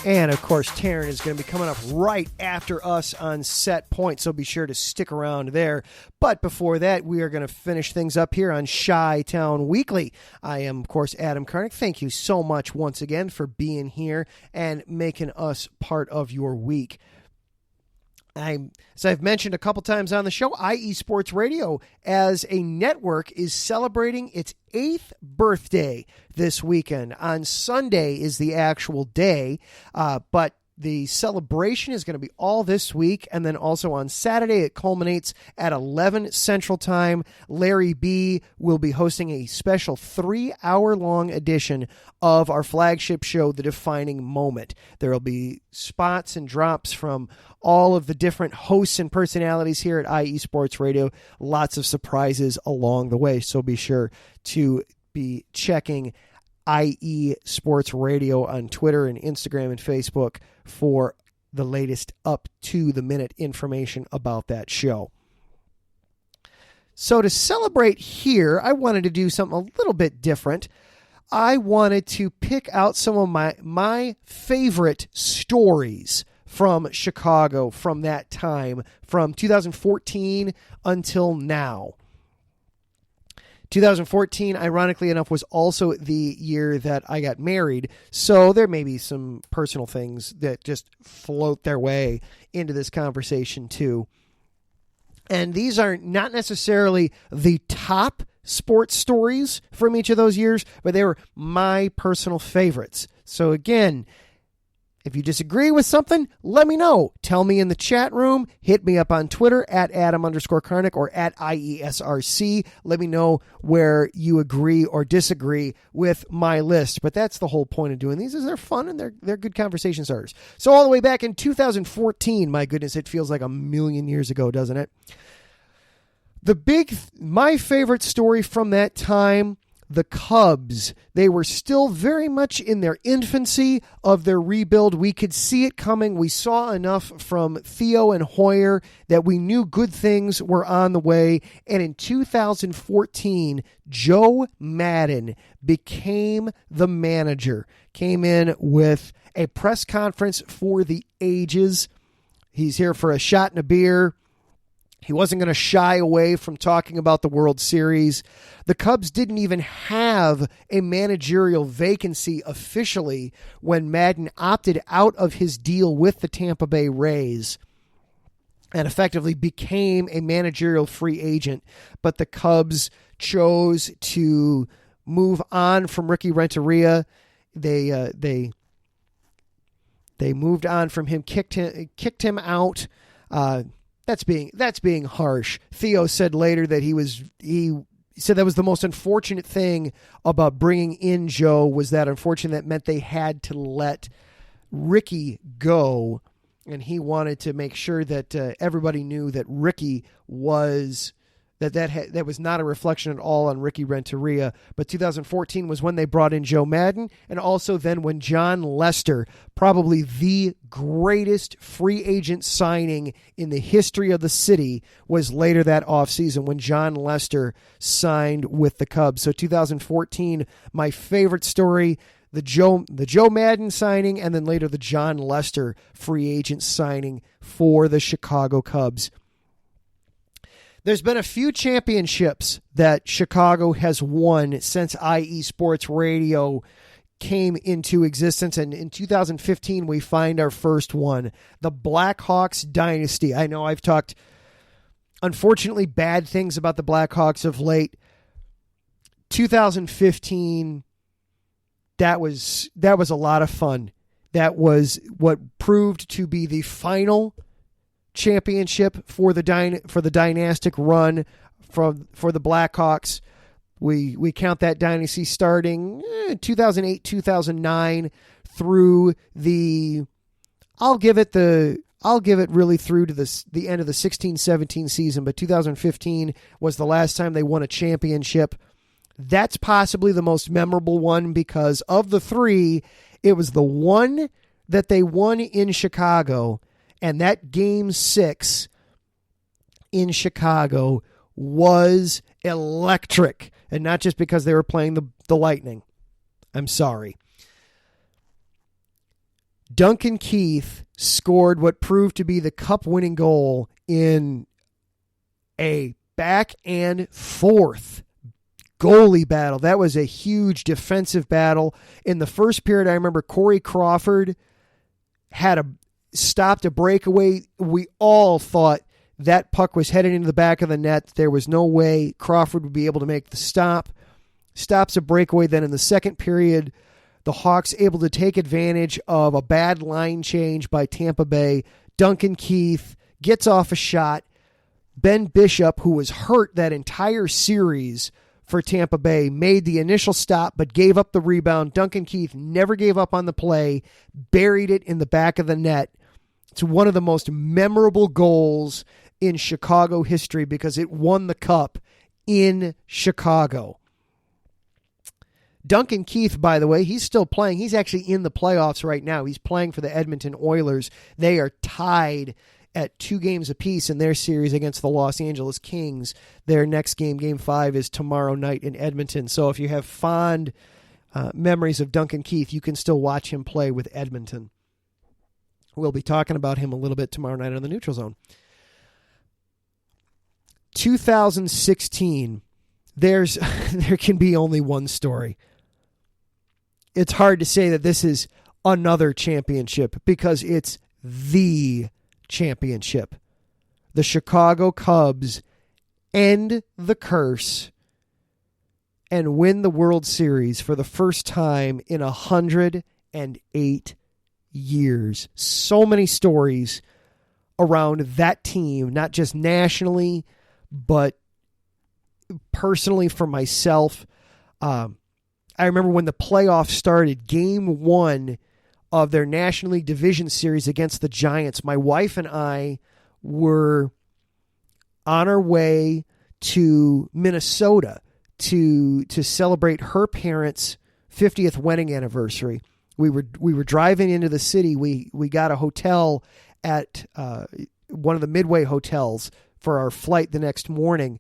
Speaker 1: And, of course, Taryn is going to be coming up right after us on Set Point, so be sure to stick around there. But before that, we are going to finish things up here on Chi-Town Weekly. I am, of course, Adam Karnick. Thank you so much once again for being here and making us part of your week. As I've mentioned a couple times on the show, IE Sports Radio as a network is celebrating its 8th birthday this weekend. On Sunday is the actual day, but the celebration is going to be all this week, and then also on Saturday it culminates at 11 Central Time. Larry B. will be hosting a special 3-hour-long edition of our flagship show, The Defining Moment. There will be spots and drops from all of the different hosts and personalities here at IE Sports Radio. Lots of surprises along the way, so be sure to be checking IE Sports Radio on Twitter and Instagram and Facebook for the latest up-to-the-minute information about that show. So to celebrate here, I wanted to do something a little bit different. I wanted to pick out some of my favorite stories from Chicago from that time, from 2014 until now. 2014, ironically enough, was also the year that I got married, so there may be some personal things that just float their way into this conversation too. And these are not necessarily the top sports stories from each of those years, but they were my personal favorites. So again, if you disagree with something, let me know. Tell me in the chat room. Hit me up on Twitter at Adam_Karnick or at IESRC. Let me know where you agree or disagree with my list. But that's the whole point of doing these, is they're fun and they're good conversation starters. So all the way back in 2014, my goodness, it feels like a million years ago, doesn't it? My favorite story from that time, the Cubs. They were still very much in their infancy of their rebuild. We could see it coming. We saw enough from Theo and Hoyer that we knew good things were on the way. And in 2014, Joe Madden became the manager. Came in with a press conference for the ages. He's here for a shot and a beer. He wasn't going to shy away from talking about the World Series. The Cubs didn't even have a managerial vacancy officially when Madden opted out of his deal with the Tampa Bay Rays and effectively became a managerial free agent. But the Cubs chose to move on from Ricky Renteria. They moved on from him, kicked him out. That's being harsh. Theo said later that he said that was the most unfortunate thing about bringing in Joe, was that unfortunate that meant they had to let Ricky go, and he wanted to make sure that everybody knew that Ricky was that was not a reflection at all on Ricky Renteria. But 2014 was when they brought in Joe Madden, and also then when John Lester, probably the greatest free agent signing in the history of the city, was later that offseason when John Lester signed with the Cubs. So 2014, my favorite story, the Joe Madden signing, and then later the John Lester free agent signing for the Chicago Cubs. There's been a few championships that Chicago has won since IE Sports Radio came into existence, and in 2015 we find our first one, the Blackhawks dynasty. I know I've talked, unfortunately, bad things about the Blackhawks of late. 2015, that was a lot of fun. That was what proved to be the final championship for the dynastic run for the Blackhawks. We count that dynasty starting 2008, 2009 through I'll give it really through to the end of the 16-17 season, but 2015 was the last time they won a championship. That's possibly the most memorable one because of the three, it was the one that they won in Chicago. And that Game 6 in Chicago was electric. And not just because they were playing the Lightning. I'm sorry. Duncan Keith scored what proved to be the cup-winning goal in a back and forth goalie battle. That was a huge defensive battle. In the first period, I remember Corey Crawford stopped a breakaway. We all thought that puck was headed into the back of the net. There was no way Crawford would be able to make the stop. Stops a breakaway. Then in the second period, the Hawks able to take advantage of a bad line change by Tampa Bay. Duncan Keith gets off a shot. Ben Bishop, who was hurt that entire series for Tampa Bay, made the initial stop but gave up the rebound. Duncan Keith never gave up on the play, buried it in the back of the net. It's one of the most memorable goals in Chicago history because it won the cup in Chicago. Duncan Keith, by the way, he's still playing. He's actually in the playoffs right now. He's playing for the Edmonton Oilers. They are tied at 2 games apiece in their series against the Los Angeles Kings. Their next game, Game 5, is tomorrow night in Edmonton. So if you have fond memories of Duncan Keith, you can still watch him play with Edmonton. We'll be talking about him a little bit tomorrow night on the Neutral Zone. 2016, there can be only one story. It's hard to say that this is another championship because it's the championship. The Chicago Cubs end the curse and win the World Series for the first time in 108 years. So many stories around that team, not just nationally, but personally for myself. I remember when the playoffs started, Game 1 of their National League Division Series against the Giants, my wife and I were on our way to Minnesota to celebrate her parents' 50th wedding anniversary. We were driving into the city. We got a hotel at one of the Midway hotels for our flight the next morning.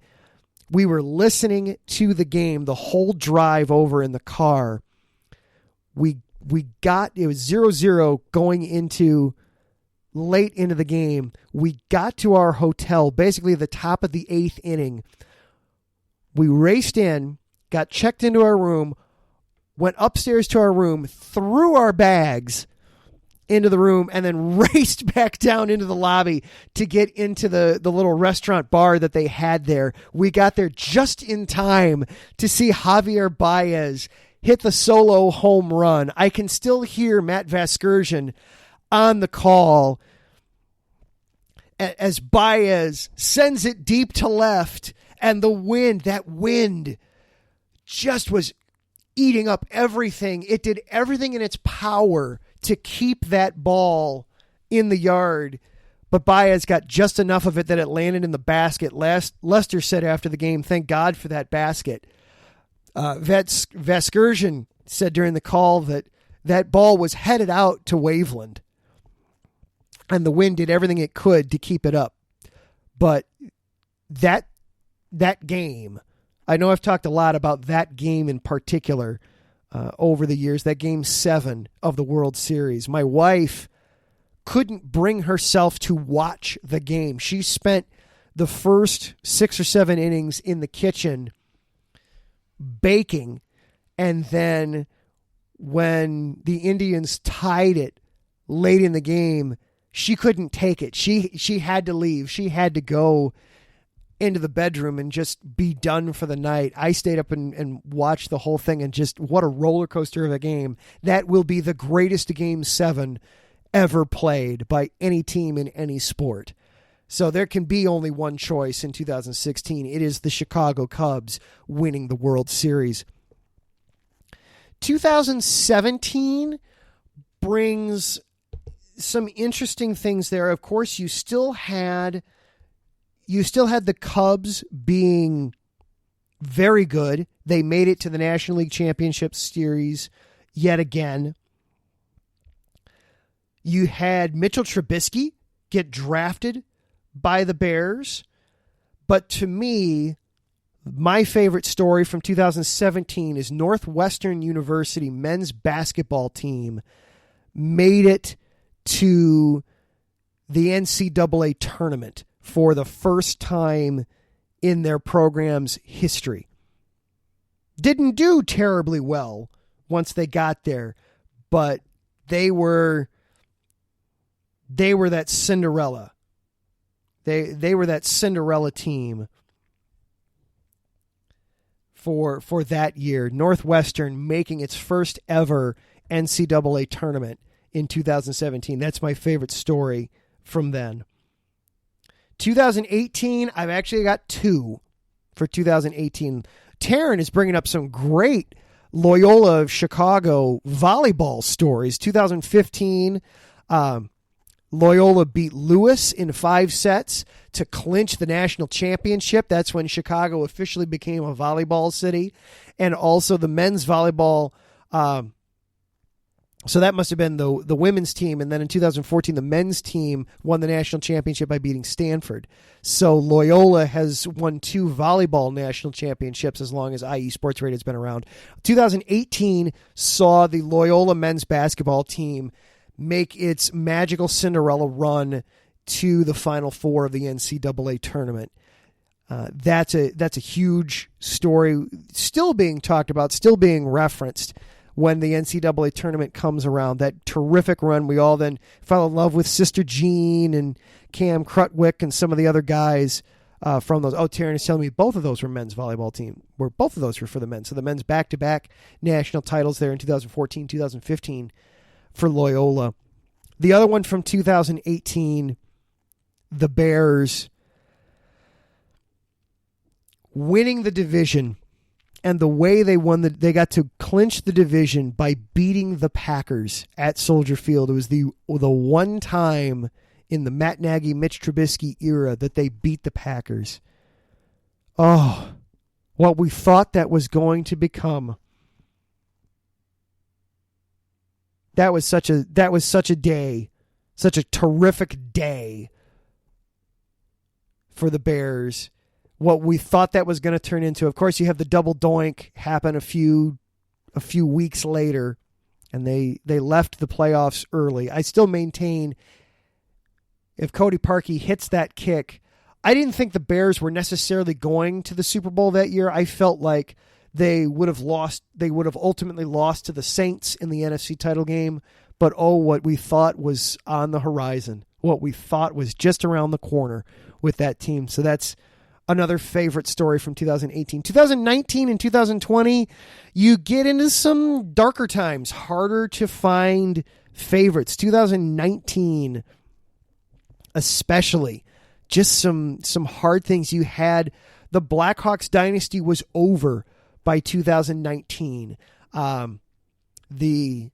Speaker 1: We were listening to the game the whole drive over in the car. It was 0-0 going into late into the game. We got to our hotel basically at the top of the 8th inning. We raced in, got checked into our room, went upstairs to our room, threw our bags into the room, and then raced back down into the lobby to get into the little restaurant bar that they had there. We got there just in time to see Javier Baez hit the solo home run. I can still hear Matt Vasgersian on the call as Baez sends it deep to left, and that wind just was eating up everything. It did everything in its power to keep that ball in the yard. but Baez got just enough of it that it landed in the basket. Lester said after the game, thank God for that basket. Vasgersian said during the call that ball was headed out to Waveland, and the wind did everything it could to keep it up. But that game, I know I've talked a lot about that game in particular over the years, that Game 7 of the World Series. My wife couldn't bring herself to watch the game. She spent the first 6 or 7 innings in the kitchen baking, and then when the Indians tied it late in the game, she couldn't take it. She had to leave. She had to go into the bedroom and just be done for the night. I stayed up and watched the whole thing, and just what a roller coaster of a game. That will be the greatest Game 7 ever played by any team in any sport. So there can be only one choice in 2016. It is the Chicago Cubs winning the World Series. 2017 brings some interesting things there. Of course, you still had the Cubs being very good. They made it to the National League Championship Series yet again. You had Mitchell Trubisky get drafted by the Bears. But to me, my favorite story from 2017 is Northwestern University men's basketball team made it to the NCAA tournament for the first time in their program's history. Didn't do terribly well once they got there, but they were that Cinderella. They were that Cinderella team for that year. Northwestern making its first ever NCAA tournament in 2017. That's my favorite story from then. 2018, I've actually got 2 for 2018. Taryn is bringing up some great Loyola of Chicago volleyball stories. 2015, Loyola beat Lewis in 5 sets to clinch the national championship. That's when Chicago officially became a volleyball city. And also the men's volleyball, so that must have been the women's team. And then in 2014, the men's team won the national championship by beating Stanford. So Loyola has won 2 volleyball national championships as long as IE Sports Radio has been around. 2018 saw the Loyola men's basketball team make its magical Cinderella run to the Final Four of the NCAA tournament. That's a huge story, still being talked about, still being referenced when the NCAA tournament comes around. That terrific run. We all then fell in love with Sister Jean and Cam Krutwick and some of the other guys from those. Oh, Taryn is telling me both of those were men's volleyball team. Both of those were for the men. So the men's back-to-back national titles there in 2014, 2015 for Loyola. The other one from 2018, the Bears winning the division, and the way they won they got to clinch the division by beating the Packers at Soldier Field. It was the one time in the Matt Nagy, Mitch Trubisky era that they beat the Packers. Oh, what we thought that was going to become. That was such a day, such a terrific day for the Bears. What we thought that was going to turn into. Of course, you have the double doink happen a few weeks later, and they left the playoffs early. I still maintain if Cody Parkey hits that kick, I didn't think the Bears were necessarily going to the Super Bowl that year. I felt like they would have lost. They would have ultimately lost to the Saints in the NFC title game. But what we thought was on the horizon, what we thought was just around the corner with that team. So that's another favorite story from 2018. 2019 and 2020, you get into some darker times, harder to find favorites. 2019, especially, just some hard things. You had the Blackhawks dynasty was over by 2019. The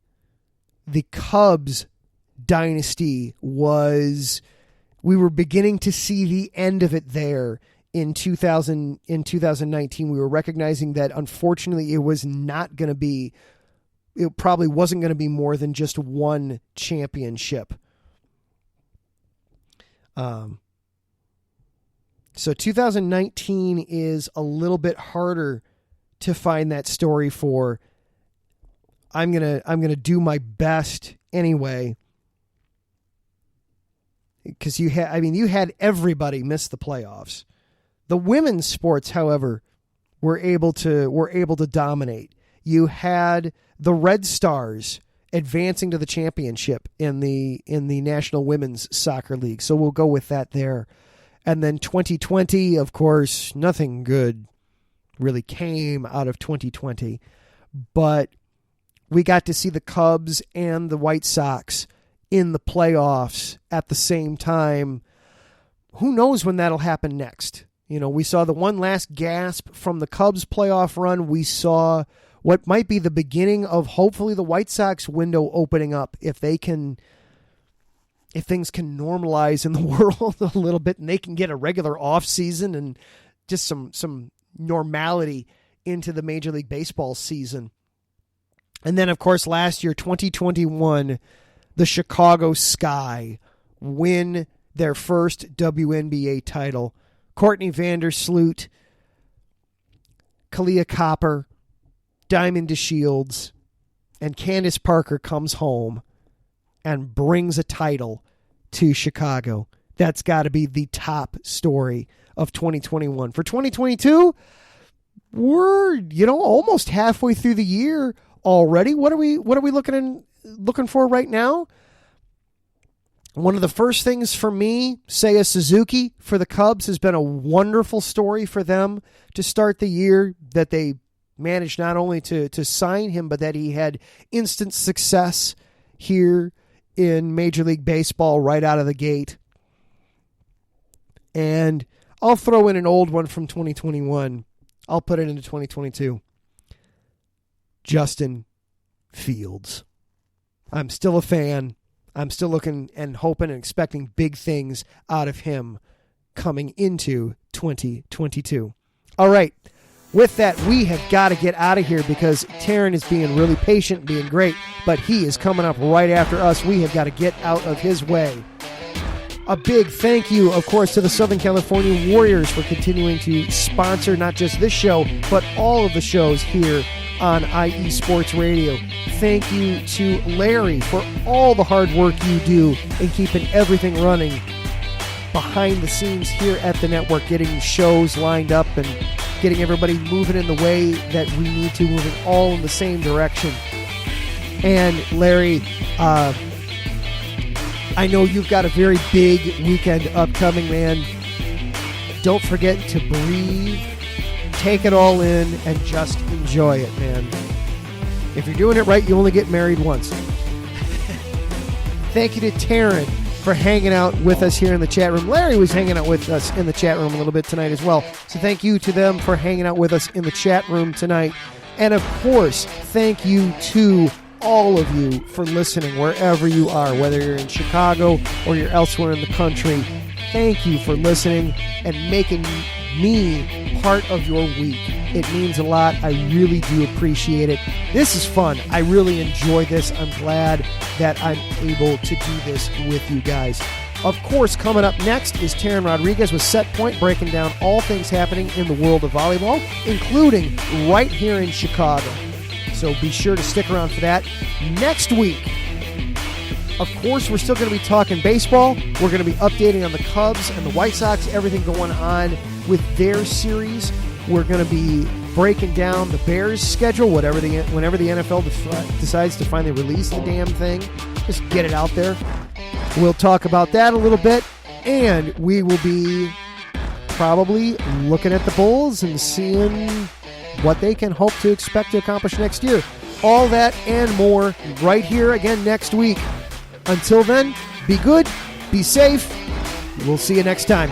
Speaker 1: Cubs dynasty was we were beginning to see the end of it there in 2019. We were recognizing that unfortunately it probably wasn't going to be more than just one championship. So 2019 is a little bit harder to find that story for. I'm gonna do my best anyway, because you had everybody miss the playoffs. The women's sports, however, were able to dominate. You had the Red Stars advancing to the championship in the National Women's Soccer League. So we'll go with that there. And then 2020, of course, nothing good really came out of 2020. But we got to see the Cubs and the White Sox in the playoffs at the same time. Who knows when that'll happen next? We saw the one last gasp from the Cubs playoff run. We saw what might be the beginning of hopefully the White Sox window opening up if things can normalize in the world a little bit and they can get a regular off season and just some normality into the Major League Baseball season. And then, of course, last year, 2021, the Chicago Sky win their first WNBA title. Courtney Vandersloot, Kalia Copper, Diamond DeShields, and Candace Parker comes home and brings a title to Chicago. That's got to be the top story of 2021. For 2022, we're almost halfway through the year already. What are we looking for right now? One of the first things for me, Seiya Suzuki for the Cubs, has been a wonderful story for them to start the year, that they managed not only to sign him, but that he had instant success here in Major League Baseball right out of the gate. And I'll throw in an old one from 2021. I'll put it into 2022. Justin Fields. I'm still a fan. I'm still looking and hoping and expecting big things out of him coming into 2022. All right. With that, we have got to get out of here because Taryn is being really patient, being great, but he is coming up right after us. We have got to get out of his way. A big thank you, of course, to the Southern California Warriors for continuing to sponsor not just this show, but all of the shows here on IE Sports Radio. Thank you to Larry for all the hard work you do in keeping everything running behind the scenes here at the network, getting shows lined up and getting everybody moving in the way that we need to, moving all in the same direction. And Larry, I know you've got a very big weekend upcoming, man. Don't forget to breathe, take it all in, and just enjoy it, man. If you're doing it right, you only get married once. Thank you to Taryn for hanging out with us here in the chat room. Larry was hanging out with us in the chat room a little bit tonight as well. So thank you to them for hanging out with us in the chat room tonight. And of course, thank you to all of you for listening wherever you are, whether you're in Chicago or you're elsewhere in the country. Thank you for listening and making me part of your week. It means a lot. I really do appreciate it. This is fun. I really enjoy this. I'm glad that I'm able to do this with you guys. Of course, coming up next is Taryn Rodriguez with Set Point, breaking down all things happening in the world of volleyball, including right here in Chicago. So be sure to stick around for that. Next week, of course, we're still going to be talking baseball. We're going to be updating on the Cubs and the White Sox, everything going on with their series. We're going to be breaking down the Bears' schedule, whenever the NFL decides to finally release the damn thing. Just get it out there. We'll talk about that a little bit, and we will be probably looking at the Bulls and seeing what they can hope to expect to accomplish next year. All that and more right here again next week. Until then, be good, be safe. We'll see you next time.